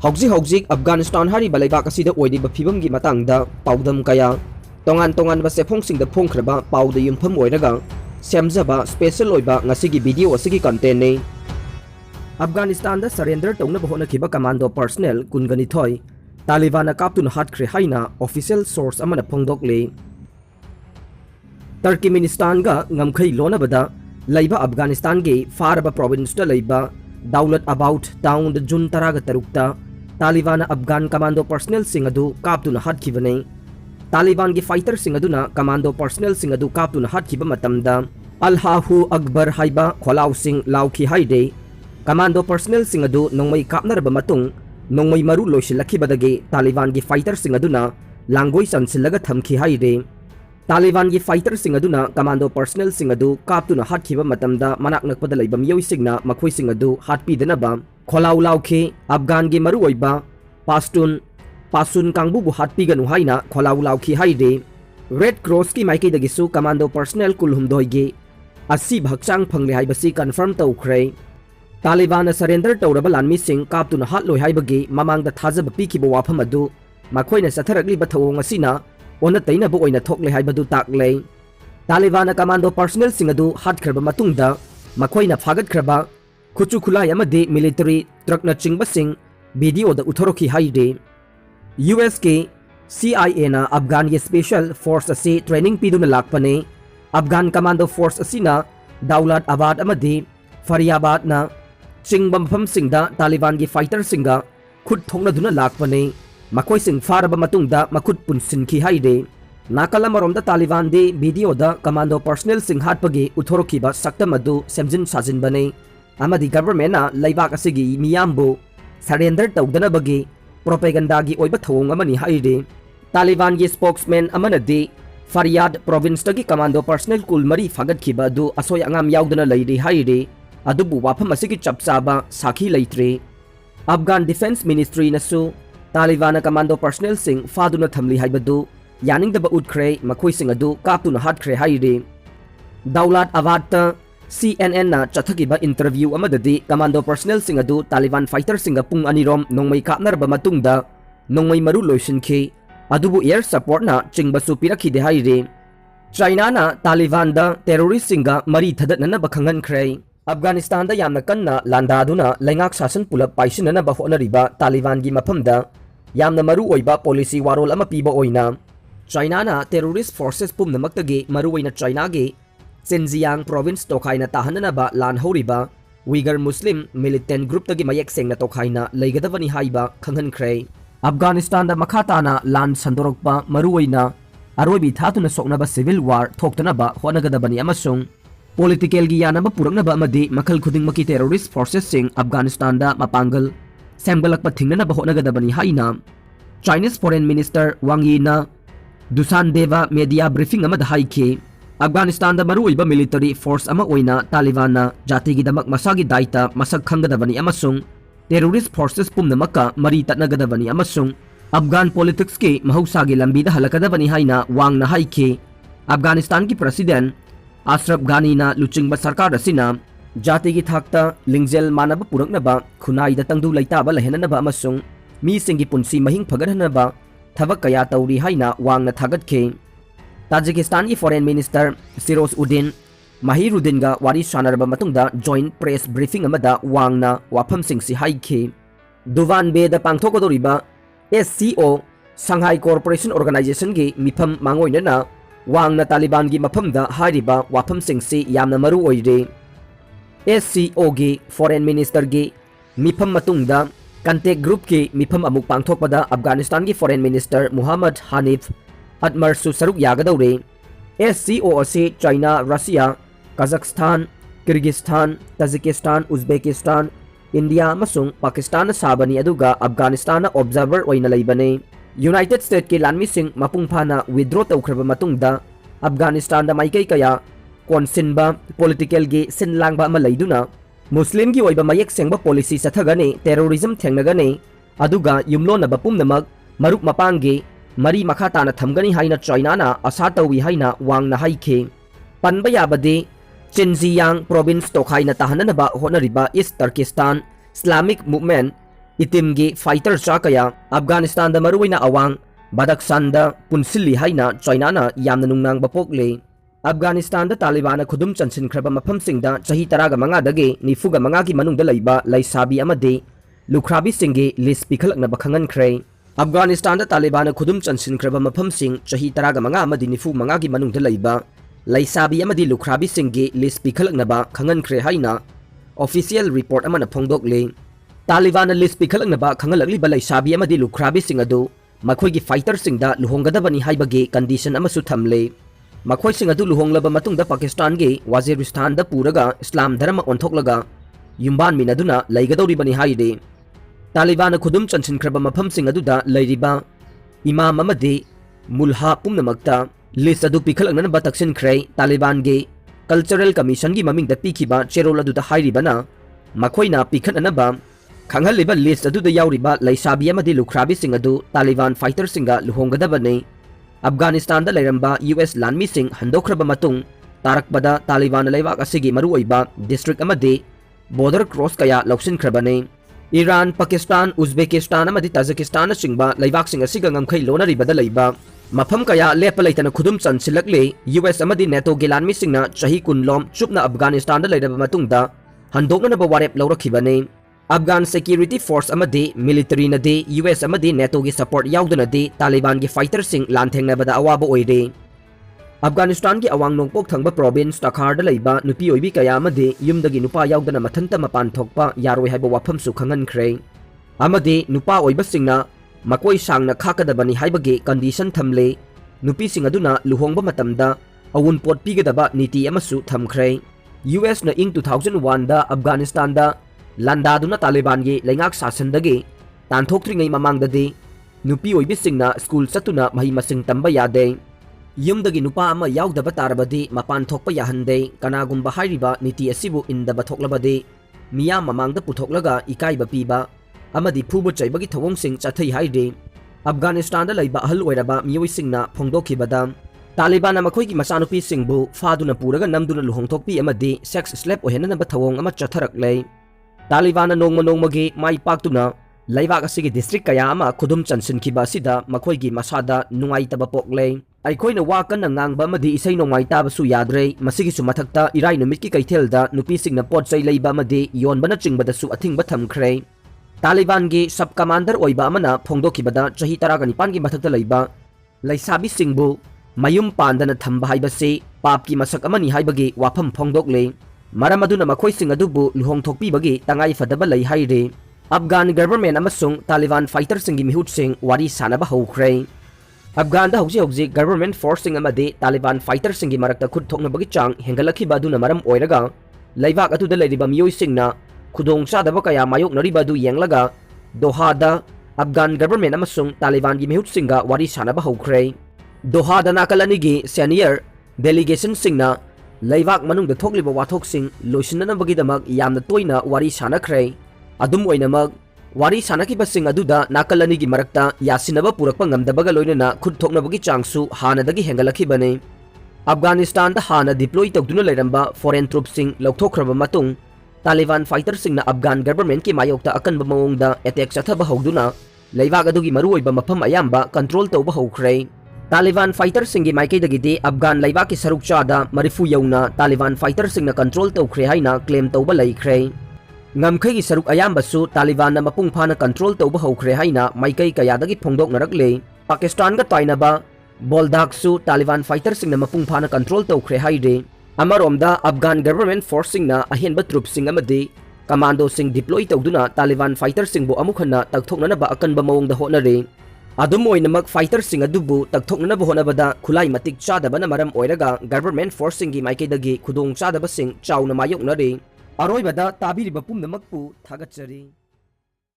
हौजिक अफगानिस्तान हारिबा लेबाक असिदा ओइरिबा फिबमगी मतंगदा पाउदम कया तोंगान सेफोंसिंगदा फोंख्रबा पाउदा युमफम ओइरगा सेमजबा स्पेशल ओइबा ngasiगी वीडियो असigi कंटेंट ने अफगानिस्तान दा सरेंडर तौनबा होनखिबा कमांडो पर्सनल कुनगनिथोय तालिबान कापतुन हाटख्रे हाइना ऑफिशियल सोर्स अमना फोंदोकले टर्कमेनिस्तान गा ngमखै लोनबदा लैबा अफगानिस्तान गे फारबा प्रोविंस दा लैबा Dawlatabad town the June 13 Taliban Afghan commando personnel सिंह अदु कापतुना हाटखिबने तालिबान गे फाइटर सिंह अदुना कमांडो पर्सनल सिंह अदु कापतुना हाटखिबा मतमदा अल्लाहु अकबर हाइबा खोलाउ सिंह लाउखि हाइदे कमांडो पर्सनल सिंह अदु नोंमै कापनरबा मतुंग नोंमै मरु लोइसिलखिबदगे तालिबान गे फाइटर सिंह अदुना लांगोय संसिलगा थमखि हाइदे तालिबान गे फाइटर सिंह अदुना कमांडो पर्सनल सिंह अदु कापतुना हाटखिबा मतमदा मनाक नकपदा लैबा मियोइ सिंगना मखोइ सिंह अदु हाटपिदनबा खोलाउ लाउखे अफगान गे मरु ओइबा पासुन कांगबुबु हाटपिगनु हाइना खोलाउ लाउखि हाइदे रेड क्रॉस की माइकैदगिसु कमांडो पर्सनल कुलहुमदोइगे असि भक्चांग फंगले हाइबसि कन्फर्म तौख्रे तालिबान सरेंडर तौरबा लानमी सिंह कापतुना हाटलोइ हाइबगे ममांगदा थाजबा पिखिबा वाफम अदु मखोइना सथरगलिबा थवोंग असिना ओना तैनबा ओइना थोकले हाइबदु ताकले तालिबान कमांडो पर्सनल सिंह अदु हाटख्रबा मतुंगदा मखोइना फागतख्रबा खुचु खुलाई अमदे मिलिटरी ट्रकना चिंगबसिंग वीडियोदा उथोरखि हाइदे यूएस के CIA ना अफगान ये स्पेशल फोर्स असे ट्रेनिंग पीदुना लाकपने अफगान कमांडो फोर्स असिना दौलत आबाद अमदे फरियाबाद ना चिंगबा मफमसिंगदा तालिबान गे फाइटर सिंगा खुद थोंगनदुना लाकपने मखोइ सिंग फारबा मतुंगदा मखुद पुनसिनखि हाइदे नाकल अमरोमदा तालिबान दे वीडियोदा कमांडो पर्सनल सिंह हाटपगे उथोरखिबा सक्तम अदु सेमजिन साजिनबने अमदी गवर्नमेंट ना लैबाक असिगी मियामबु सरेंडर तौदनबगे प्रोपेगेंडागी ओइबा थवोंग अमनि हाइदे तालिबान गे स्पोक्समैन अमनदे फरियाद प्रोविंस तगी कमांडो पर्सनल कुल मरी फागतखिबा अदु असोय अंगाम याउदना लैदे हाइदे अदुबु वाफम असिगी चपचाबा साखी लैत्रे अफगान डिफेंस मिनिस्ट्री नसु तालिबान कमांडो पर्सनल सिंह फादुना थमली हाइबदु यानिंगदबा उठख्रे मखोइ सिंह अदु कापतुना हाटख्रे हाइदे दौलत आबाद CNN ना चथगिबा इंटरव्यू अमददी कमांडो पर्सनल सिंह अदु तालिबान फाइटर सिंह पुंग अनिरोम नोंमै कापनरबा मतुंगदा नोंमै मरु लोइसिनखि अदुबु एयर सपोर्ट ना चिंगबसु पिरखिदे हाइदे चाइना ना तालिबान दा टेररिस्ट सिंगा मरी थदननबा खंगनख्रे अफगानिस्तान दा यामना कन्ना लांदादुना लैंगाक शासन पुलप पाइसिननबा होनरिबा तालिबान गी मफमदा यामना मरु ओइबा पॉलिसी वारोल अमा पीबा ओइना चाइना ना टेररिस्ट फोर्सेस पुमनमक्तगे मरु ओइना चाइना गे Xinjiang province तोखाइना ताहननबा लान हौरिबा उइगर मुस्लिम मिलिटेंट ग्रुप तगी मयेक सेंगना तोखाइना लैगदबनी हाइबा खंगनख्रे अफगानिस्तान दा मखाताना लान संदोरकपा मरुओइना अरोइबी थातुना सोकनबा सिविल वार थोक्तनबा होनगदबनी अमसुंग पॉलिटिकल गी यानबा पुरकनबा अमदि मखल खुदिंगमकी टेररिस्ट फोर्सेस सिंग अफगानिस्तान दा मपांगल सेमगलकपा थिंगनबा होनगदबनी हाइना चाइनीज फॉरेन मिनिस्टर वांग यीना दुसान देवा मीडिया ब्रीफिंग अमदा हाइखे अफगानिस्तान दा मरुइबा मिलिटरी फोर्स अमा ओइना तालिबान ना जातिगी दमक मसागी दायिता मसक खंगदबनी अमसुंग टेररिस्ट फोर्सेस पुमनमका मरी तटनगदबनी अमसुंग अफगान पॉलिटिक्स के महौसागी लंबीदा हलकदबनी हाइना वांगना हाइखे अफगानिस्तान की प्रेसिडेंट अशरफ गानी ना लुचिंगबा सरकार असिना जातिगी थाकता लिंगजेल मानब पुरकनबा खुनाइदा तंगदु लैताबा लहेननबा अमसुंग मी सिंगी पुंसी महिंग फगरहनबा थबक कया तौरी हाइना वांगना थागतखे ताजिकिस्तान की फॉरेन मिनिस्टर सिरोज उद्दीन माहिरुद्दीन गा वारी सानरबा मतुंगदा जॉइंट प्रेस ब्रीफिंग अमदा वांगना वाफम सिंगसी हाइखे दुवान बे दा पांगथोकदोरिबा SCO संघाई कॉर्पोरेशन ऑर्गेनाइजेशन की मिफम मांगोइनना वांगना तालिबान की मफमदा हारिबा वाफम सिंगसी यामना मरु ओइरे SCO गी फॉरेन मिनिस्टर गी मिफम मतुंगदा कंटेक्ट ग्रुप के मिफम अमुक पांगथोकपदा अफगानिस्तान की फॉरेन मिनिस्टर मुहम्मद हनीफ अदमरसु सरुक यागदौरे SCO असे China Russia Kazakhstan Kyrgyzstan Tajikistan Uzbekistan India मसुंग पाकिस्तान साबनी अदुगा अफगानिस्तान ऑब्जर्वर ओइना लैबने यूनाइटेड स्टेट के लानमी सिंह मपुंफाना विड्रॉ तौख्रबा मतुंगदा अफगानिस्तान दा माइकै कया कोनसिनबा पॉलिटिकल गे सिनलांगबा अमा लैदुना मुस्लिम की ओइबा मयेक सेंगबा पॉलिसी सथगने टेररिज्म थेंगनगने अदुगा युमलोनबा पुमनमक मरुक मपांगे मरी मखाताना थमगनी हाइना चाइना ना आशा तौवी हाइना वांगना हाइखे पनबा याबदे चिनजियांग प्रोविंस तोखाइना ताहननबा होनरिबा ईस्ट टर्किस्तान इस्लामिक मूवमेंट इतिमगी फाइटर चा कया अफगानिस्तान दा मरुइना अवांग बदक्सान दा पुनसिल्ली हाइना चाइना यामना नुंगनांग बपोकले अफगानिस्तान दा तालिबान खुदुम चनसिनख्रबा मफमसिंग दा चही 15 दगे 95 की मनुंग दा लैबा लैसाबी अमदे लुखराबी सिंगे लिस्ट पिखलकना बखंगनख्रे अफगानिस्तान दा तालिबान खुदुम चनसिनख्रबा मफमसिंग चही 15 अमदि 95 की मनुंग दा लैबा लैसाबी अमदि लुखराबी सिंगे लिस्ट पिखलकना खंगनख्रे हाइना ऑफिशियल रिपोर्ट अमना फोंदोकले तालिबान लिस्ट पिखलकना खंगलकलिबा लैसाबी अमदि लुखराबी सिंग अदु मखोइगी फाइटर सिंगदा लुहोंगदबनी हाइबगे कंडीशन अमसु थमले मखोइ सिंग अदु लुहोंगलबा मतुंगदा पाकिस्तान गे वाजिरिस्तान दा पुरगा इस्लाम धर्म ओंथोकलगा युम्बान मिनदुना लैगदौरिबनी हाइदे तालिबान खुदुम चनसिनख्रबा मफम सिंग अदुदा लैरिबा इमाम अमदि मुल्हा पुमनमक्ता लिस्ट अदु पिखलकनबा तक्सिनख्रे तालिबान गे कल्चरल कमीशन की ममिंग पीखिबा चेरोल अदुदा हाइरिबना मखोइना पिखननबा खंगलिबा लिस्ट अदुदा याउरिबा लैसाबी अमदि लुखराबी सिंग अदु तालिबान फाइटर सिंगा लुहोंगदबने अफगानिस्तान दा लैरंबा यूएस लानमी सिंग हंदोख्रबा मतुंग तारकबदा तालिबान लैबाक असिगी मरुओइबा डिस्ट्रिक्ट अमदि बॉर्डर क्रॉस कया लौसिनख्रबने ईरान पाकिस्तान उज्बेकिस्तान अमदि ताजिकिस्तान सिंगबा लैबाक सिंग असिगा ngамखै लोनरिबदा लैबा मफम कया लेप लैतना खुदुम चनसिलकले यूएस अमदि नेटो गे लानमी सिंगना चही 10 लोम चुपना अफगानिस्तान दा लैरबा मतुंगदा हंदोकनबा वारेप लौरखिबने अफगान सिक्योरिटी फोर्स अमदि मिलिटरी नदे यूएस अमदि नेटो की सपोर्ट याउदनदे तालिबान की फाइटर सिंग लानथेंगनबदा अवाब ओइरे अफगानिस्तान की अवांग नोंगपोक थंगबा प्रोविंस तखारदा लैबा नुपी ओइबी कया अमदि युमदगी नुपा याउदना मथंता मपान थोकपा यारोय हाइबा वाफमसु खंगनख्रे अमदि नुपा ओइबा सिंगना मकोइ सांगना खाकदबनी हाइबगे कंडीशन थमले नुपी सिंग अदुना लुहोंगबा मतमदा अवुनपोट पीगदबा नीति अमसु थमख्रे यूएस न इंग 2001 दा अफगानिस्तान दा लांदादुना तालिबान गे लैंगाक शासनदगे तानथोक्त्रिङै ममांगददे नुपी ओइबिसिंगना स्कूल चतुना मही मसिंग तंबा यादे युमदगी नुपा अमा याउदबा तारबदे मपान थोकपा याहंदे कनागुंबा हाइरिबा नीति असिबु इंदबा थोकलबदे मियाम ममांगदा पुथोकलगा इकाइबा पीबा अमदि फुबु चैबगी थवोंगसिंग चथै हाइदे अफगानिस्तान दा लैबा अहल ओइरबा मियोइसिंगना फोंदोखिबदा तालिबान मखोइगी मचानुपी सिंगबु फादुना पुरगा नमदुना लुहोंथोकपी अमदि सेक्स स्लैप ओहेननबा थवोंग अमा चथरकलै तालिबान नोंगमा नोंगमगी माइ पाक्तुना लैबाक असिगी डिस्ट्रिक्ट कया अमा खुदुम चनसिनखिबा असिदा मखोइगी मसादा नुंगाइतबा पोकले अइखोइना वा कन्ना ngang अमदि इसै नोंगाइ ताबसु याद्रे मसिगिसु मथक्ता इराइ नुमितकी कैथेलदा नुपीसिंगना पोट चै लैबा अमदि योनबना चिंगबदसु अथिंगबा थमख्रे तालिबान गे सब कमांडर ओइबा अमना फोंदोखिबदा चही 19 की मथक्ता लैबा लैसाबी सिंगबु मयुम पांदना थंबा हाइबसे पापकी मसक अमनी हाइबगे वाफम फोंदोकले मरम अदुना मखोइ सिंग अदुबु लुहोंथोकपीबगे तंगाइ फदबा लै हाइरे अफगान गवर्नमेंट अमसुंग तालिबान फाइटर सिंगी मिहुट सिंग वारी सानबा हौख्रे अफगान दा हौजे गवर्नमेंट फोर्स सिंग अमदे तालिबान फाइटर सिंगी मरक्ता खुद थोकनबगी चांग हेंगलखिबा अदुना मरम ओइरगा लैबाक अदुदा लैरिबा मियोइ सिंगना खुदोंग चादबा कया मायोकनरिबा अदु येंगलगा दोहादा अफगान गवर्नमेंट अमसुंग तालिबान की मिहुट सिंगा वारी सानबा हौख्रे दोहादा नाकलनिगी सीनियर डेलीगेशन सिंगना लैबाक मनुंग थोकलिबा वाथोकसिंग लोइसिननबगीदमक यामना तोइना वारी सानख्रे अदुम ओइनमक वारी सानखिबसिंग अदुदा नाकलनिगी मरक्ता यासिनबा पुरकपा ngamdabaga लोइनना खुद थोकनबगी चांगसु हानदगी हेंगलखिबने अफगानिस्तान दा हाना डिप्लॉय तौदुना लैरंबा फॉरेन ट्रूप्सिंग लौथोखरबा मतुंग तालिबान फाइटर सिंगना अफगान गवर्नमेंट की मायोक्ता अकनबा मवोंगदा अटैक चथबा हौदुना लैबाक अदुगी मरुओइबा मफम अयाम्बा कंट्रोल तौबा हौख्रे तालिबान फाइटर सिंगी माइकैदगिदे अफगान लैबाक की सरुक चादा मरिफु यौना तालिबान फाइटर सिंगना कंट्रोल तौख्रे हाइना क्लेम तौबा लैख्रे ngamkhai saruk ayambasu Taliban na mapung phana control tauba hokre haina maikai kayadagi phongdoknarakle Pakistan ga tainaba Boldak su Taliban fighter sing na mapung phana control taukhre haide amaromda Afghan government force sing na ahenba troop sing amadi commando sing deploy tawduna Taliban fighter sing bu amukhanna takthokna ba akanba mawongda honare adum oinamak fighter sing adubu takthokna ba honabada khulai matik chadaba na maram oiraga government force sing gi maikai dagi khudong chadaba sing chauna mayoknare अरोइबदा ताबिरिबा पुमनमकपु थागतचरी।